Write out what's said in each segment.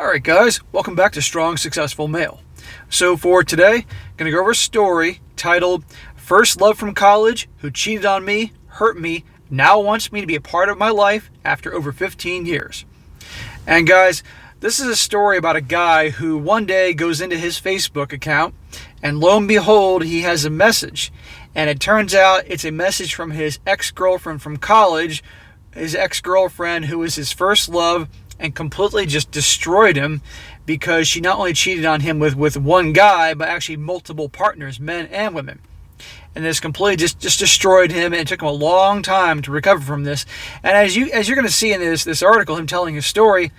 Alright guys, welcome back to Strong Successful Male. So for today, I'm going to go over a story titled First Love from College Who Cheated on Me, Hurt Me, Now Wants Me to Be a Part of My Life After Over 15 Years. And guys, this is a story about a guy who one day goes into his Facebook account and lo and behold, he has a message. And it turns out it's a message from his ex-girlfriend from college, his ex-girlfriend who was his first love, and completely just destroyed him because she not only cheated on him with one guy, but actually multiple partners, men and women. And this completely just destroyed him, and it took him a long time to recover from this. And as you're going to see in this article, him telling his story,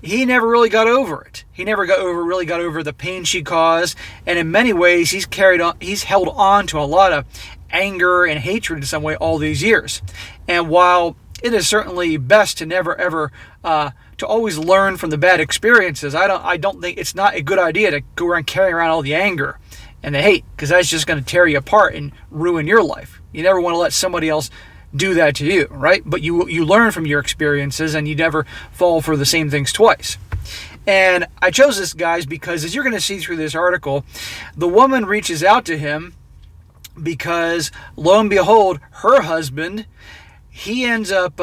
he never really got over it. He never really got over the pain she caused, and in many ways, he's held on to a lot of anger and hatred in some way all these years. And while it is certainly best to never ever to always learn from the bad experiences, I don't think it's not a good idea to go around carrying around all the anger and the hate, because that's just going to tear you apart and ruin your life. You never want to let somebody else do that to you, right? But you learn from your experiences and you never fall for the same things twice. And I chose this, guys, because as you're going to see through this article, the woman reaches out to him because lo and behold, her husband, he ends up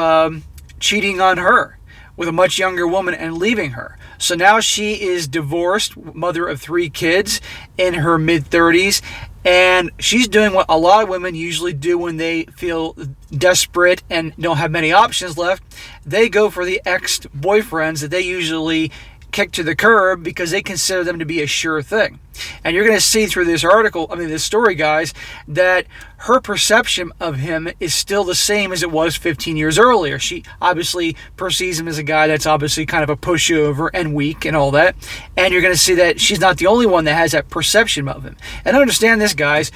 cheating on her with a much younger woman and leaving her. So now she is divorced, mother of 3 kids, in her mid-30s, and she's doing what a lot of women usually do when they feel desperate and don't have many options left. They go for the ex-boyfriends that they usually kick to the curb because they consider them to be a sure thing. And you're going to see through this this story, guys, that her perception of him is still the same as it was 15 years earlier. She obviously perceives him as a guy that's obviously kind of a pushover and weak and all that. And you're going to see that she's not the only one that has that perception of him. And understand this, guys,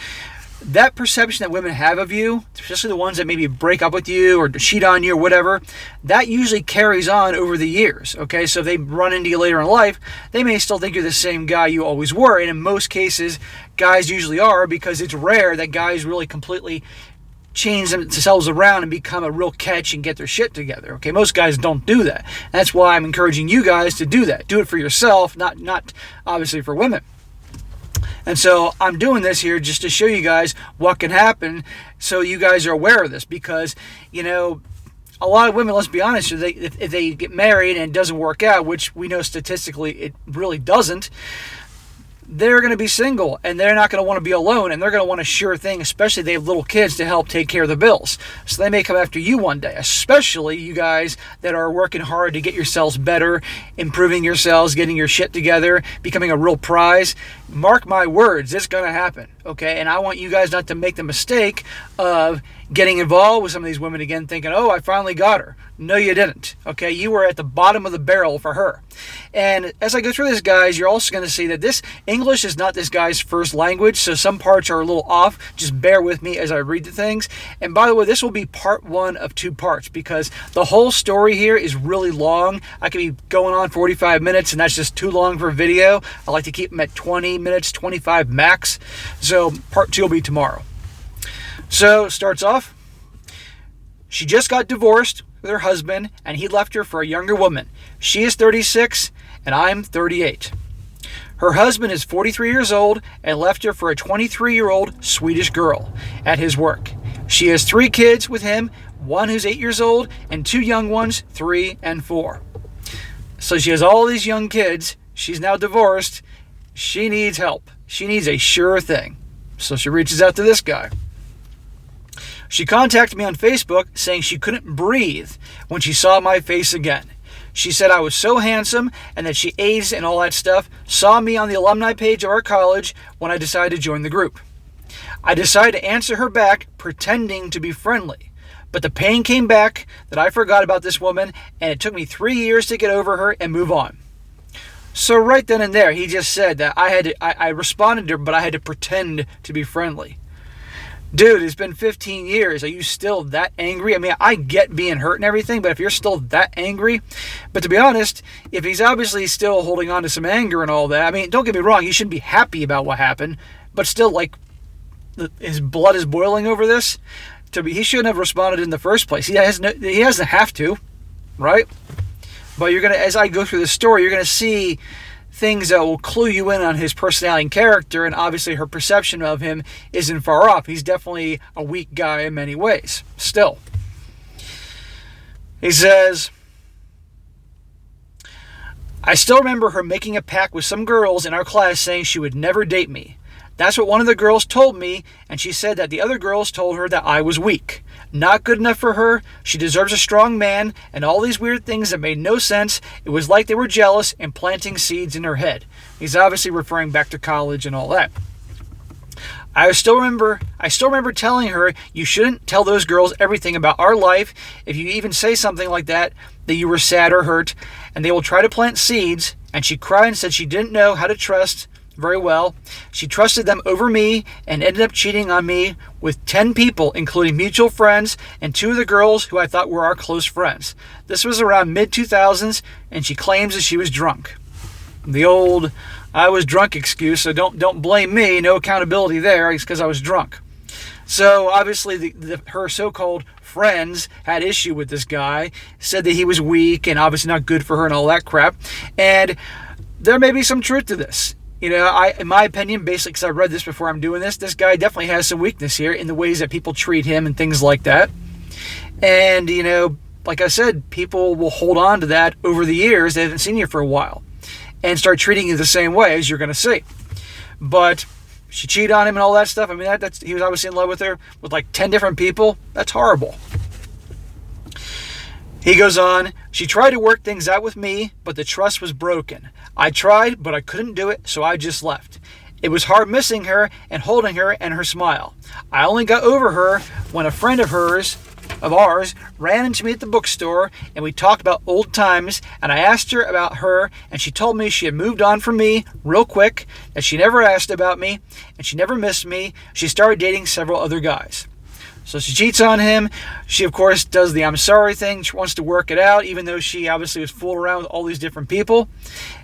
that perception that women have of you, especially the ones that maybe break up with you or cheat on you or whatever, that usually carries on over the years, okay? So if they run into you later in life, they may still think you're the same guy you always were, and in most cases, guys usually are, because it's rare that guys really completely change themselves around and become a real catch and get their shit together, okay? Most guys don't do that. And that's why I'm encouraging you guys to do that. Do it for yourself, not obviously for women. And so I'm doing this here just to show you guys what can happen so you guys are aware of this, because, you know, a lot of women, let's be honest, if they get married and it doesn't work out, which we know statistically it really doesn't, they're going to be single and they're not going to want to be alone, and they're going to want a sure thing, especially if they have little kids to help take care of the bills. So they may come after you one day, especially you guys that are working hard to get yourselves better, improving yourselves, getting your shit together, becoming a real prize. Mark my words, it's going to happen, okay? And I want you guys not to make the mistake of getting involved with some of these women again thinking, oh, I finally got her. No, you didn't, okay? You were at the bottom of the barrel for her. And as I go through this, guys, you're also going to see that this English is not this guy's first language, so some parts are a little off. Just bear with me as I read the things. And by the way, this will be part 1 of 2 parts, because the whole story here is really long. I could be going on 45 minutes, and that's just too long for a video. I like to keep them at 20 minutes, 25 max. So part 2 will be tomorrow. So, starts off, she just got divorced with her husband, and he left her for a younger woman. She is 36, and I'm 38. Her husband is 43 years old and left her for a 23-year-old Swedish girl at his work. She has 3 kids with him, 1 who's 8 years old, and 2 young ones, 3 and 4. So she has all these young kids. She's now divorced. She needs help. She needs a sure thing. So she reaches out to this guy. She contacted me on Facebook saying she couldn't breathe when she saw my face again. She said I was so handsome and that she aged and all that stuff, saw me on the alumni page of our college when I decided to join the group. I decided to answer her back pretending to be friendly, but the pain came back that I forgot about this woman, and it took me 3 years to get over her and move on. So right then and there, he just said that I responded to her, but I had to pretend to be friendly. Dude, it's been 15 years. Are you still that angry? I mean, I get being hurt and everything, but if you're still that angry, but to be honest, if he's obviously still holding on to some anger and all that, I mean, don't get me wrong, you shouldn't be happy about what happened, but still, like, his blood is boiling over this. He shouldn't have responded in the first place. He doesn't have to, right? But as I go through the story, you're gonna see things that will clue you in on his personality and character, and obviously her perception of him isn't far off. He's definitely a weak guy in many ways. Still, he says, I still remember her making a pact with some girls in our class saying she would never date me. That's what one of the girls told me, and she said that the other girls told her that I was weak. Not good enough for her, she deserves a strong man, and all these weird things that made no sense. It was like they were jealous and planting seeds in her head. He's obviously referring back to college and all that. I still remember telling her you shouldn't tell those girls everything about our life. If you even say something like that you were sad or hurt, and they will try to plant seeds. And she cried and said she didn't know how to trust very well. She trusted them over me and ended up cheating on me with 10 people, including mutual friends and 2 of the girls who I thought were our close friends. This was around mid-2000s, and she claims that she was drunk. The old I was drunk excuse, so don't blame me. No accountability there. It's because I was drunk. So obviously her so-called friends had issue with this guy, said that he was weak and obviously not good for her and all that crap. And there may be some truth to this. In my opinion, basically, because I read this before I'm doing this guy definitely has some weakness here in the ways that people treat him and things like that. And, like I said, people will hold on to that over the years. They haven't seen you for a while and start treating you the same way, as you're going to see. But she cheated on him and all that stuff. I mean, he was obviously in love with her with like 10 different people. That's horrible. He goes on, she tried to work things out with me, but the trust was broken. I tried, but I couldn't do it, so I just left. It was hard missing her and holding her and her smile. I only got over her when a friend of ours, ran into me at the bookstore, and we talked about old times, and I asked her about her, and she told me she had moved on from me real quick, that she never asked about me, and she never missed me. She started dating several other guys. So she cheats on him. She, of course, does the I'm sorry thing. She wants to work it out, even though she obviously was fooling around with all these different people.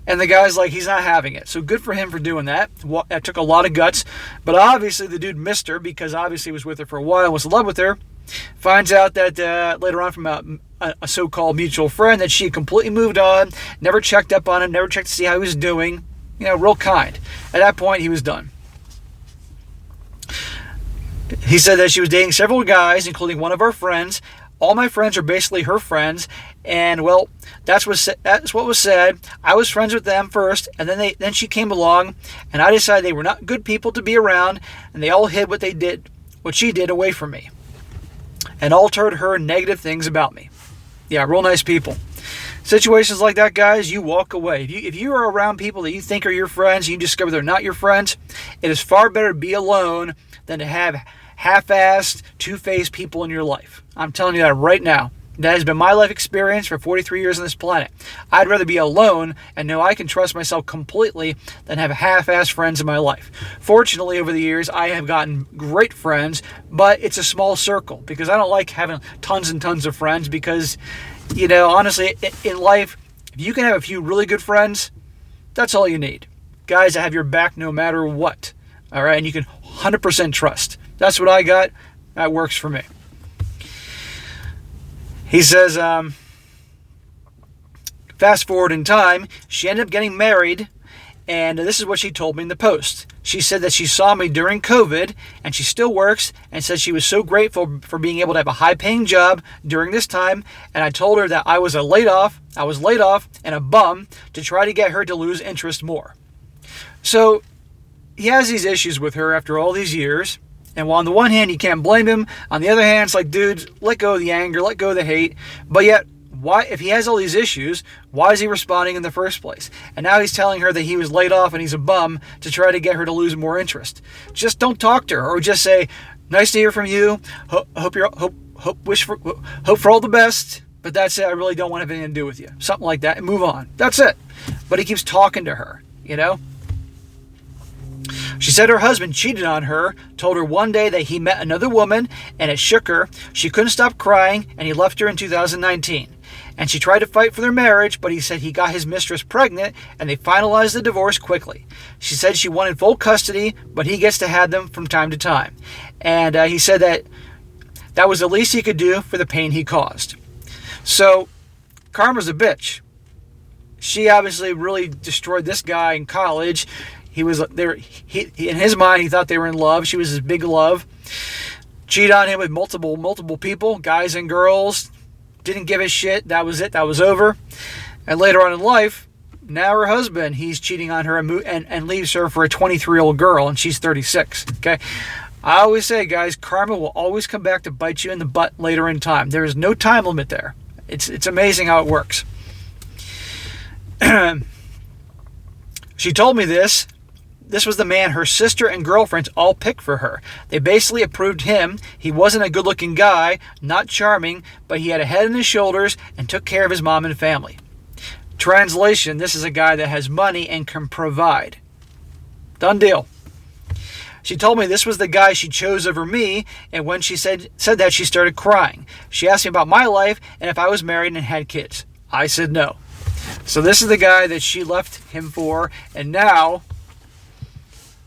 And the guy's like, he's not having it. So good for him for doing that. That took a lot of guts. But obviously the dude missed her because obviously he was with her for a while, was in love with her. Finds out that later on from a so-called mutual friend that she had completely moved on, never checked up on him, never checked to see how he was doing. Real kind. At that point, he was done. He said that she was dating several guys, including one of our friends. All my friends are basically her friends, and well, that's what was said. I was friends with them first, and then she came along, and I decided they were not good people to be around, and they all hid what she did away from me, and all told her negative things about me. Yeah, real nice people. Situations like that, guys, you walk away. If you are around people that you think are your friends, and you discover they're not your friends, it is far better to be alone than to have half-assed, two-faced people in your life. I'm telling you that right now. That has been my life experience for 43 years on this planet. I'd rather be alone and know I can trust myself completely than have half-assed friends in my life. Fortunately, over the years, I have gotten great friends, but it's a small circle because I don't like having tons and tons of friends because, honestly, in life, if you can have a few really good friends, that's all you need. Guys that have your back no matter what. All right, and you can 100% trust. That's what I got. That works for me. He says, fast forward in time, she ended up getting married, and this is what she told me in the post. She said that she saw me during COVID, and she still works, and said she was so grateful for being able to have a high-paying job during this time, and I told her that I was laid off, and a bum to try to get her to lose interest more. So, he has these issues with her after all these years. And while on the one hand, you can't blame him, on the other hand, it's like, dude, let go of the anger, let go of the hate. But yet, why, if he has all these issues, why is he responding in the first place? And now he's telling her that he was laid off and he's a bum to try to get her to lose more interest. Just don't talk to her, or just say, nice to hear from you, hope for all the best, but that's it, I really don't want anything to do with you. Something like that, and move on. That's it. But he keeps talking to her, She said her husband cheated on her, told her one day that he met another woman, and it shook her. She couldn't stop crying, and he left her in 2019. And she tried to fight for their marriage, but he said he got his mistress pregnant, and they finalized the divorce quickly. She said she wanted full custody, but he gets to have them from time to time. And he said that was the least he could do for the pain he caused. So, karma's a bitch. she obviously really destroyed this guy in college. He was there. He in his mind, he thought they were in love. She was his big love. Cheated on him with multiple people, guys and girls. Didn't give a shit. That was it. That was over. And later on in life, now her husband, he's cheating on her and leaves her for a 23-year-old girl, and she's 36. Okay. I always say, guys, karma will always come back to bite you in the butt later in time. There is no time limit there. It's amazing how it works. She told me this. This was the man her sister and girlfriends all picked for her. They basically approved him. He wasn't a good-looking guy, not charming, but he had a head on his shoulders and took care of his mom and family. Translation, this is a guy that has money and can provide. Done deal. She told me this was the guy she chose over me, and when she said that, she started crying. She asked me about my life and if I was married and had kids. I said no. So this is the guy that she left him for, and now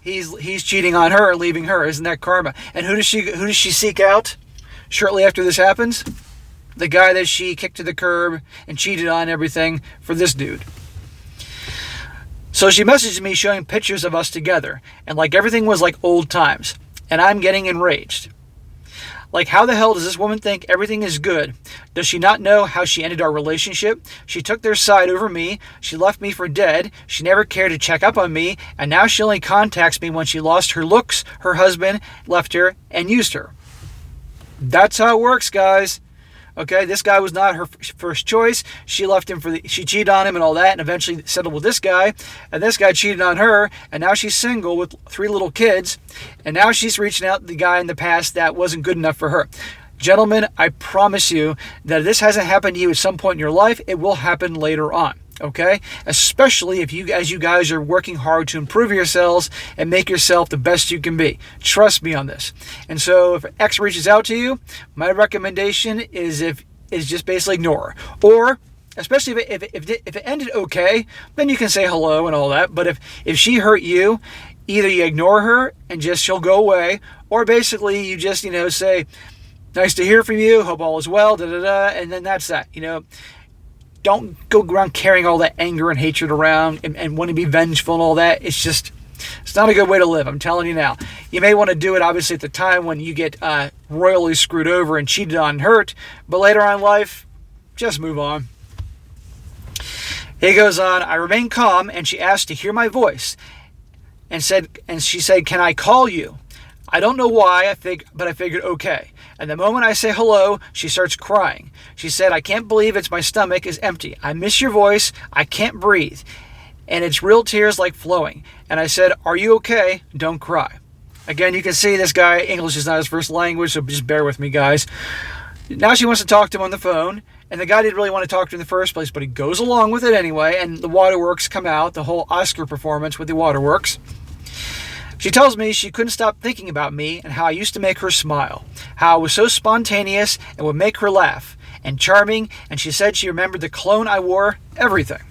he's cheating on her, leaving her. Isn't that karma? And who does she seek out shortly after this happens? The guy that she kicked to the curb and cheated on everything for this dude. So she messaged me showing pictures of us together, and like everything was like old times, and I'm getting enraged. Like, how the hell does this woman think everything is good? Does she not know how she ended our relationship? She took their side over me. She left me for dead. She never cared to check up on me. And now she only contacts me when she lost her looks, her husband left her, and used her. That's how it works, guys. Okay, this guy was not her first choice. She left him she cheated on him and all that, and eventually settled with this guy. And this guy cheated on her, and now she's single with 3 little kids. And now she's reaching out to the guy in the past that wasn't good enough for her. Gentlemen, I promise you that if this hasn't happened to you at some point in your life, it will happen later on. Okay? Especially if you guys are working hard to improve yourselves and make yourself the best you can be. Trust me on this. And so if an ex reaches out to you, my recommendation is just basically ignore her. Or especially if it ended okay, then you can say hello and all that. But if she hurt you, either you ignore her and she'll go away, or basically you just say, nice to hear from you, hope all is well, and then that's that. Don't go around carrying all that anger and hatred around and want to be vengeful and all that. It's not a good way to live. I'm telling you now. You may want to do it, obviously, at the time when you get royally screwed over and cheated on and hurt. But later on in life, just move on. He goes on, I remained calm, and she asked to hear my voice. And she said, can I call you? I don't know why, but I figured okay. And the moment I say hello, she starts crying. She said, I can't believe my stomach is empty. I miss your voice. I can't breathe. And it's real tears like flowing. And I said, are you okay? Don't cry. Again, you can see this guy, English is not his first language, so just bear with me, guys. Now she wants to talk to him on the phone. And the guy didn't really want to talk to her in the first place, but he goes along with it anyway. And the waterworks come out, the whole Oscar performance with the waterworks. She tells me she couldn't stop thinking about me and how I used to make her smile, how I was so spontaneous and would make her laugh, and charming, and she said she remembered the cologne I wore, everything.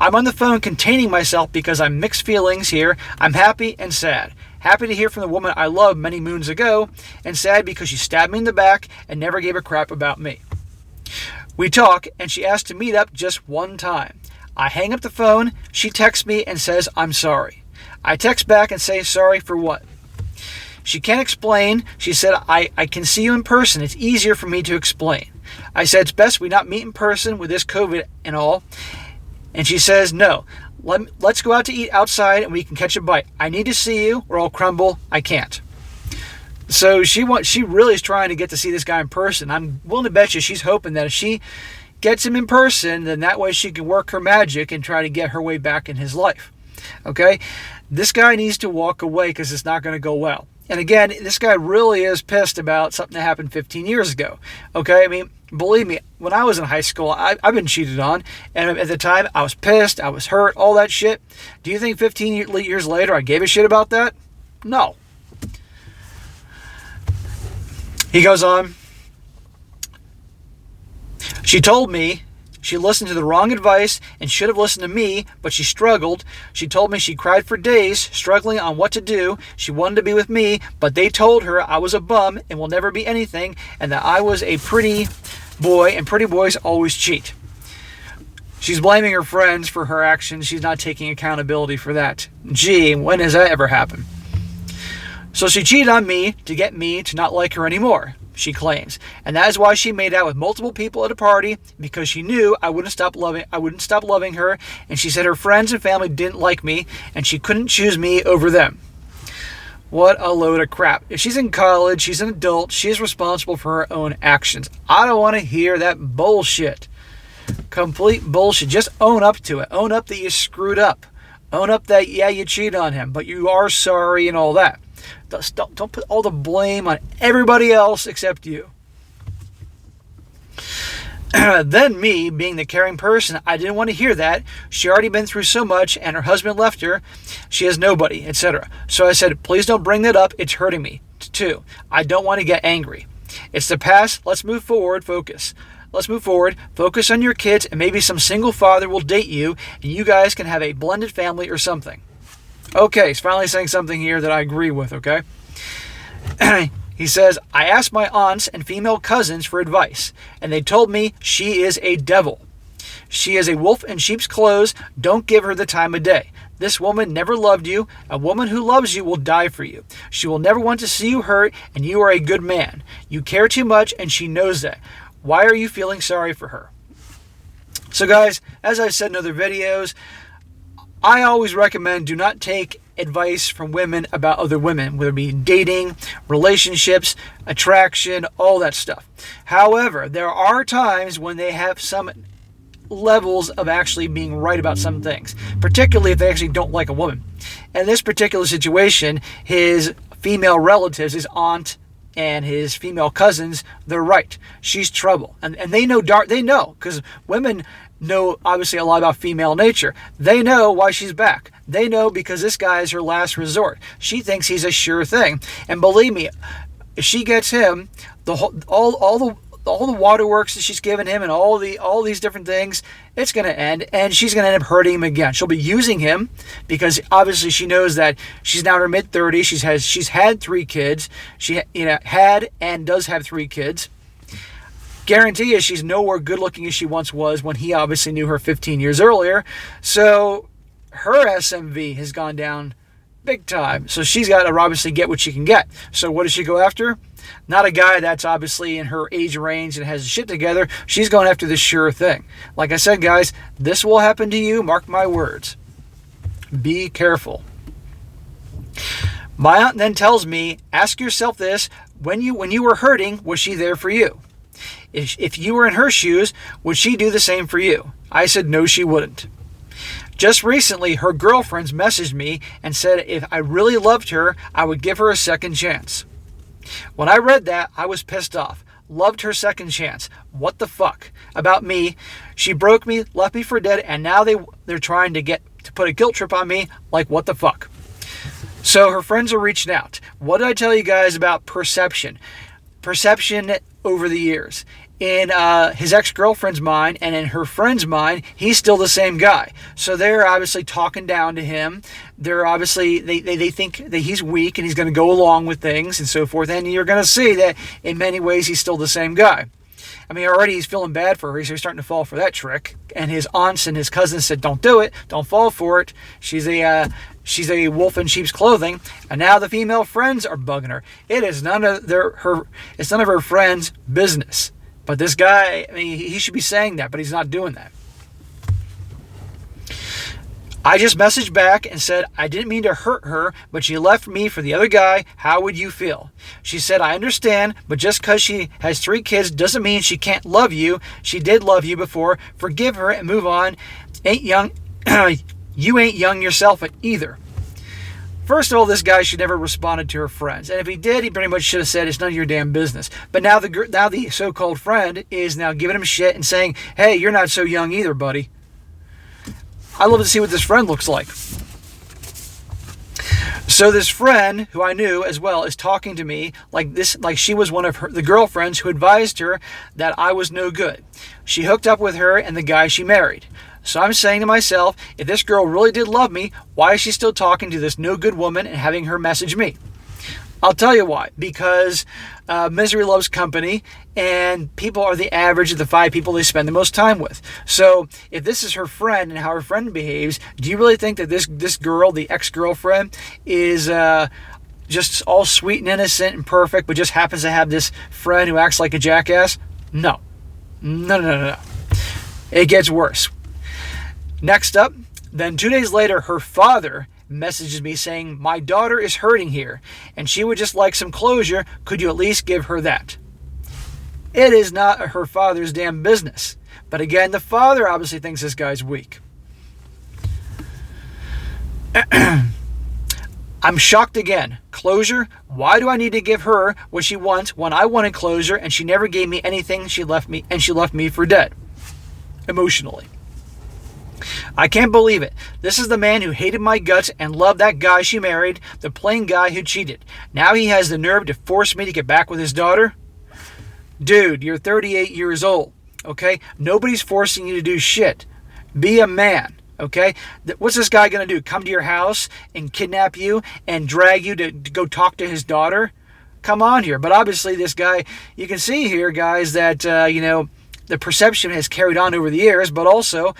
I'm on the phone containing myself because I'm mixed feelings here. I'm happy and sad. Happy to hear from the woman I loved many moons ago, and sad because she stabbed me in the back and never gave a crap about me. We talk, and she asked to meet up just one time. I hang up the phone, she texts me and says I'm sorry. I text back and say, sorry for what? She can't explain. She said, I can see you in person. It's easier for me to explain. I said, it's best we not meet in person with this COVID and all. And she says, no, let's go out to eat outside and we can catch a bite. I need to see you or I'll crumble. I can't. So she really is trying to get to see this guy in person. I'm willing to bet you she's hoping that if she gets him in person, then that way she can work her magic and try to get her way back in his life. Okay? This guy needs to walk away because it's not going to go well. And again, this guy really is pissed about something that happened 15 years ago. Okay? I mean, believe me, when I was in high school, I've been cheated on. And at the time, I was pissed. I was hurt. All that shit. Do you think 15 years later I gave a shit about that? No. He goes on. She told me she listened to the wrong advice and should have listened to me, but she struggled. She told me she cried for days, struggling on what to do. She wanted to be with me, but they told her I was a bum and will never be anything, and that I was a pretty boy, and pretty boys always cheat. She's blaming her friends for her actions. She's not taking accountability for that. Gee, when has that ever happened? So she cheated on me to get me to not like her anymore, she claims. And that is why she made out with multiple people at a party, because she knew I wouldn't stop loving her, and she said her friends and family didn't like me, and she couldn't choose me over them. What a load of crap. If she's in college, she's an adult, she's responsible for her own actions. I don't want to hear that bullshit. Complete bullshit. Just own up to it. Own up that you screwed up. Own up that, yeah, you cheated on him, but you are sorry and all that. Don't put all the blame on everybody else except you. Then me, being the caring person, I didn't want to hear that. She already been through so much and her husband left her. She has nobody, etc. So I said, please don't bring that up. It's hurting me, too. I don't want to get angry. It's the past. Let's move forward. Focus. Let's move forward. Focus on your kids, and maybe some single father will date you, and you guys can have a blended family or something. Okay, he's finally saying something here that I agree with, okay? He says, I asked my aunts and female cousins for advice, and they told me she is a devil. She is a wolf in sheep's clothes. Don't give her the time of day. This woman never loved you. A woman who loves you will die for you. She will never want to see you hurt, and you are a good man. You care too much, and she knows that. Why are you feeling sorry for her? So guys, as I've said in other videos, I always recommend do not take advice from women about other women, whether it be dating, relationships, attraction, all that stuff. However, there are times when they have some levels of actually being right about some things, particularly if they actually don't like a woman. In this particular situation, his female relatives, his aunt and his female cousins, they're right. She's trouble. And they know, because women know obviously a lot about female nature. They know why she's back. They know because this guy is her last resort. She thinks he's a sure thing. And believe me, if she gets him, all the waterworks that she's given him and all these different things, it's going to end, and she's going to end up hurting him again. She'll be using him because obviously she knows that she's now in her mid-30s. She's had 3 kids. She had and does have 3 kids. Guarantee you she's nowhere good looking as she once was when he obviously knew her 15 years earlier. So her SMV has gone down big time. So she's got to obviously get what she can get. So what does she go after? Not a guy that's obviously in her age range and has shit together. She's going after the sure thing. Like I said, guys, this will happen to you. Mark my words. Be careful. My aunt then tells me, ask yourself this, when you were hurting, was she there for you? If you were in her shoes, would she do the same for you? I said, no, she wouldn't. Just recently, her girlfriends messaged me and said if I really loved her, I would give her a second chance. When I read that, I was pissed off. Loved her second chance. What the fuck? About me. She broke me, left me for dead, and now they're trying to put a guilt trip on me. Like, what the fuck? So her friends are reaching out. What did I tell you guys about perception? Perception over the years. In his ex-girlfriend's mind and in her friend's mind, he's still the same guy. So they're obviously talking down to him. They're obviously, they think that he's weak and he's going to go along with things and so forth. And you're going to see that in many ways he's still the same guy. I mean, already he's feeling bad for her, so he's starting to fall for that trick. And his aunts and his cousins said, don't do it. Don't fall for it. She's a wolf in sheep's clothing. And now the female friends are bugging her. It is none of her friends' business. But this guy, I mean, he should be saying that, but he's not doing that. I just messaged back and said, I didn't mean to hurt her, but she left me for the other guy. How would you feel? She said, I understand, but just because she has 3 kids doesn't mean she can't love you. She did love you before. Forgive her and move on. You ain't young yourself either. First of all, this guy should never have responded to her friends. And if he did, he pretty much should have said, it's none of your damn business. But now the so-called friend is now giving him shit and saying, hey, you're not so young either, buddy. I'd love to see what this friend looks like. So this friend, who I knew as well, is talking to me like she was one of the girlfriends who advised her that I was no good. She hooked up with her and the guy she married. So I'm saying to myself, if this girl really did love me, why is she still talking to this no good woman and having her message me? I'll tell you why. Because misery loves company, and people are the average of the 5 people they spend the most time with. So if this is her friend and how her friend behaves, do you really think that this girl, the ex-girlfriend, is just all sweet and innocent and perfect, but just happens to have this friend who acts like a jackass? No. No. It gets worse. Next up, then 2 days later, her father messages me saying, my daughter is hurting here, and she would just like some closure. Could you at least give her that? It is not her father's damn business. But again, the father obviously thinks this guy's weak. I'm shocked again. Closure? Why do I need to give her what she wants when I wanted closure and she never gave me anything? She left me for dead. Emotionally. I can't believe it. This is the man who hated my guts and loved that guy she married, the plain guy who cheated. Now he has the nerve to force me to get back with his daughter? Dude, you're 38 years old, okay? Nobody's forcing you to do shit. Be a man, okay? What's this guy going to do? Come to your house and kidnap you and drag you to go talk to his daughter? Come on here. But obviously this guy, you can see here, guys, that, the perception has carried on over the years, but also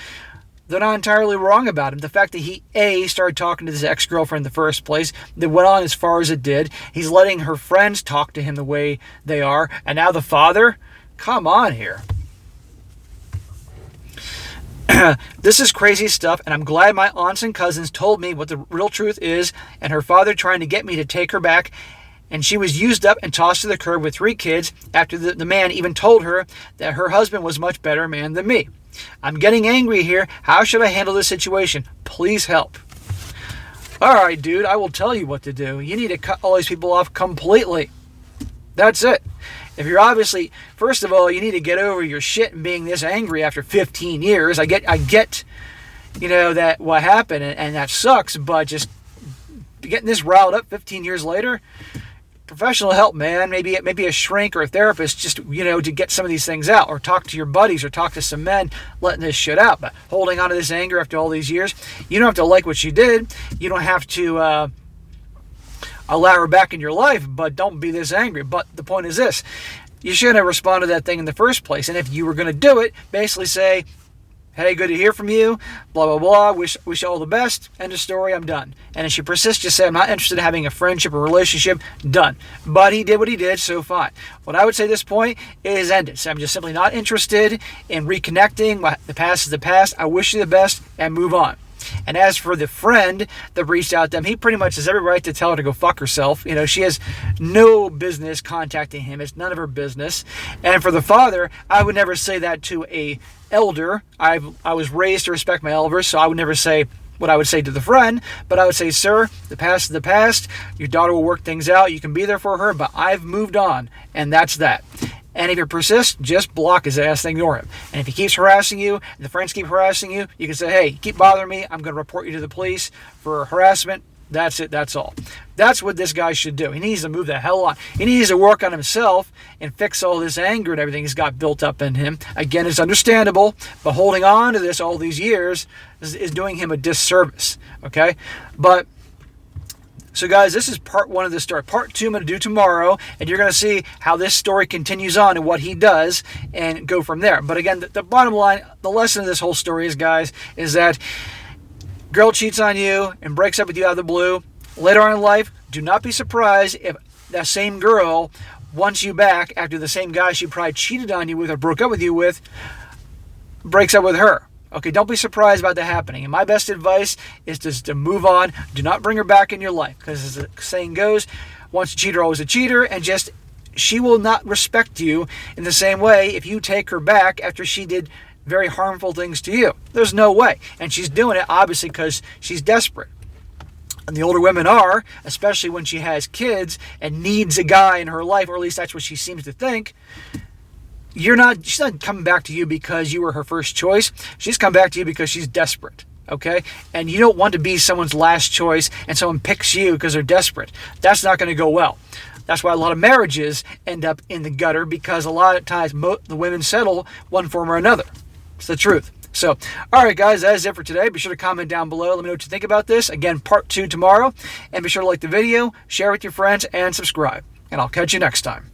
they're not entirely wrong about him. The fact that he, started talking to his ex-girlfriend in the first place, that went on as far as it did. He's letting her friends talk to him the way they are. And now the father? Come on here. This is crazy stuff, and I'm glad my aunts and cousins told me what the real truth is, and her father trying to get me to take her back. And she was used up and tossed to the curb with 3 kids after the man even told her that her husband was a much better man than me. I'm getting angry here. How should I handle this situation? Please help. All right, dude, I will tell you what to do. You need to cut all these people off completely. That's it. If you're obviously, first of all, you need to get over your shit and being this angry after 15 years. I get, that what happened, and that sucks, but just getting this riled up 15 years later, professional help, man. Maybe a shrink or a therapist, just, to get some of these things out, or talk to your buddies, or talk to some men letting this shit out. But holding on to this anger after all these years, you don't have to like what she did. You don't have to allow her back in your life, but don't be this angry. But the point is this: you shouldn't have responded to that thing in the first place. And if you were going to do it, basically say, hey, good to hear from you, blah, blah, blah, wish you all the best, end of story, I'm done. And if she persists, just say, I'm not interested in having a friendship or relationship, done. But he did what he did, so fine. What I would say at this point is end it. So I'm just simply not interested in reconnecting. The past is the past. I wish you the best, and move on. And as for the friend that reached out to him, he pretty much has every right to tell her to go fuck herself. She has no business contacting him. It's none of her business. And for the father, I would never say that to a elder. I was raised to respect my elders, so I would never say what I would say to the friend, but I would say, sir, the past is the past. Your daughter will work things out. You can be there for her, but I've moved on, and that's that. And if you persist, just block his ass and ignore him. And if he keeps harassing you, and the friends keep harassing you, you can say, hey, keep bothering me. I'm going to report you to the police for harassment. That's it. That's all. That's what this guy should do. He needs to move the hell on. He needs to work on himself and fix all this anger and everything he's got built up in him. Again, it's understandable, but holding on to this all these years is doing him a disservice. Okay? So guys, this is part 1 of the story. Part 2 I'm going to do tomorrow, and you're going to see how this story continues on and what he does and go from there. But again, the bottom line, the lesson of this whole story is, guys, is that girl cheats on you and breaks up with you out of the blue. Later on in life, do not be surprised if that same girl wants you back after the same guy she probably cheated on you with or broke up with you with breaks up with her. Okay, don't be surprised about that happening. And my best advice is just to move on. Do not bring her back in your life. Because as the saying goes, once a cheater, always a cheater. And just, she will not respect you in the same way if you take her back after she did very harmful things to you. There's no way. And she's doing it, obviously, because she's desperate. And the older women are, especially when she has kids and needs a guy in her life, or at least that's what she seems to think. She's not coming back to you because you were her first choice. She's come back to you because she's desperate, okay? And you don't want to be someone's last choice and someone picks you because they're desperate. That's not going to go well. That's why a lot of marriages end up in the gutter, because a lot of times the women settle one form or another. It's the truth. So, all right, guys, that is it for today. Be sure to comment down below. Let me know what you think about this. Again, part 2 tomorrow. And be sure to like the video, share with your friends, and subscribe. And I'll catch you next time.